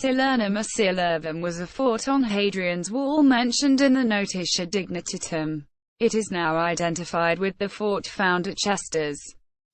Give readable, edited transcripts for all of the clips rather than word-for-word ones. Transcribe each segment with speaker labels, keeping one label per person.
Speaker 1: Cilurnum or Cilurvum was a fort on Hadrian's wall mentioned in the Notitia Dignitatum. It is now identified with the fort found at Chesters,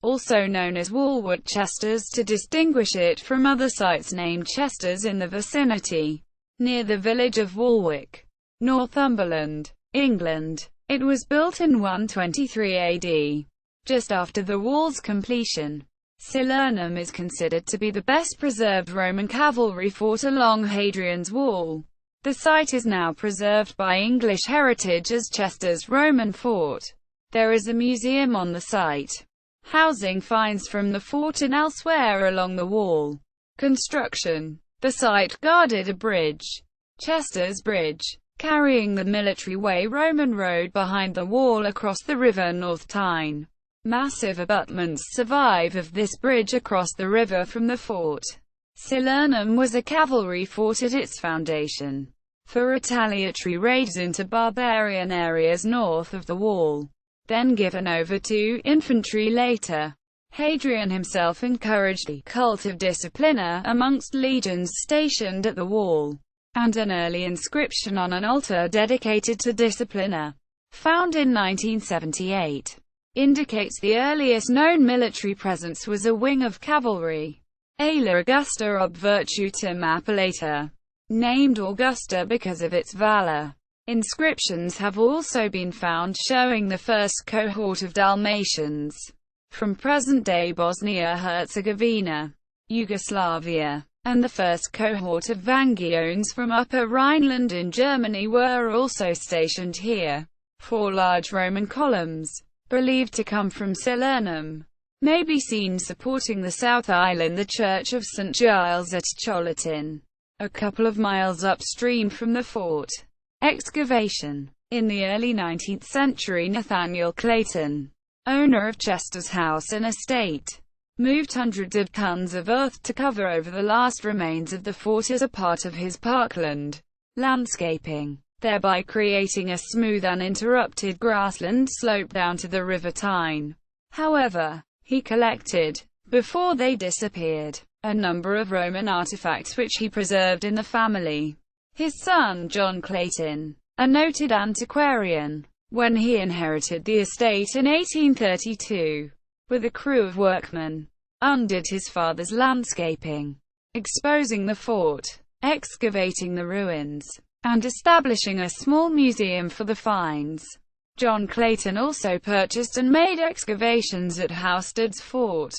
Speaker 1: also known as Walwick Chesters, to distinguish it from other sites named Chesters in the vicinity, near the village of Walwick, Northumberland, England. It was built in 123 AD, just after the wall's completion. Cilurnum is considered to be the best preserved Roman cavalry fort along Hadrian's wall. The site is now preserved by English Heritage as Chesters Roman Fort. There is a museum on the site, housing finds from the fort and elsewhere along the wall. Construction. The site guarded a bridge, Chesters Bridge, carrying the military way Roman road behind the wall across the river North Tyne. Massive abutments survive of this bridge across the river from the fort. Cilurnum was a cavalry fort at its foundation, for retaliatory raids into barbarian areas north of the wall, then given over to infantry later. Hadrian himself encouraged the cult of disciplina amongst legions stationed at the wall, and an early inscription on an altar dedicated to disciplina, found in 1978, indicates the earliest known military presence was a wing of cavalry, Aela Augusta ob Virtutem Appellata, named Augusta because of its valor. Inscriptions have also been found showing the first cohort of Dalmatians from present-day Bosnia-Herzegovina, Yugoslavia, and the first cohort of Vangiones from Upper Rhineland in Germany were also stationed here. 4 large Roman columns, believed to come from Cilurnum, may be seen supporting the south aisle in the Church of St. Giles at Cholatin, a couple of miles upstream from the fort. Excavation. In the early 19th century, Nathaniel Clayton, owner of Chesters House and Estate, moved hundreds of tons of earth to cover over the last remains of the fort as a part of his parkland landscaping, thereby creating a smooth uninterrupted grassland slope down to the River Tyne. However, he collected, before they disappeared, a number of Roman artifacts which he preserved in the family. His son John Clayton, a noted antiquarian, when he inherited the estate in 1832, with a crew of workmen, undid his father's landscaping, exposing the fort, excavating the ruins, and establishing a small museum for the finds. John Clayton also purchased and made excavations at Housted's Fort,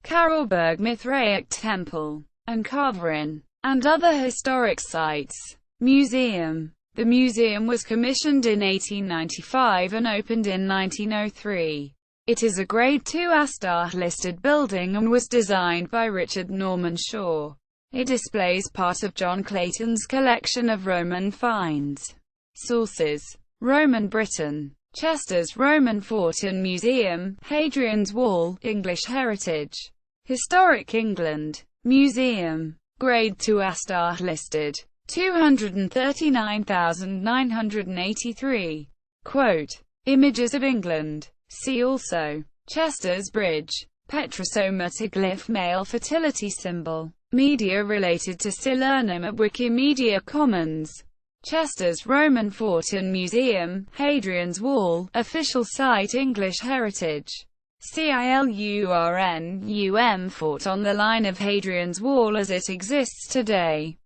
Speaker 1: Carrollburg Mithraic Temple, and Carverin, and other historic sites. Museum. The museum was commissioned in 1895 and opened in 1903. It is a Grade II A* listed building and was designed by Richard Norman Shaw. It displays part of John Clayton's collection of Roman finds. Sources: Roman Britain, Chesters Roman Fort and Museum, Hadrian's Wall, English Heritage. Historic England, Museum, Grade II A* listed, 239,983. Quote, Images of England. See also, Chesters Bridge, Petrosomotoglyph male fertility symbol. Media related to Cilurnum at Wikimedia Commons. Chesters Roman Fort and Museum, Hadrian's Wall, official site English Heritage. Cilurnum Fort on the line of Hadrian's Wall as it exists today.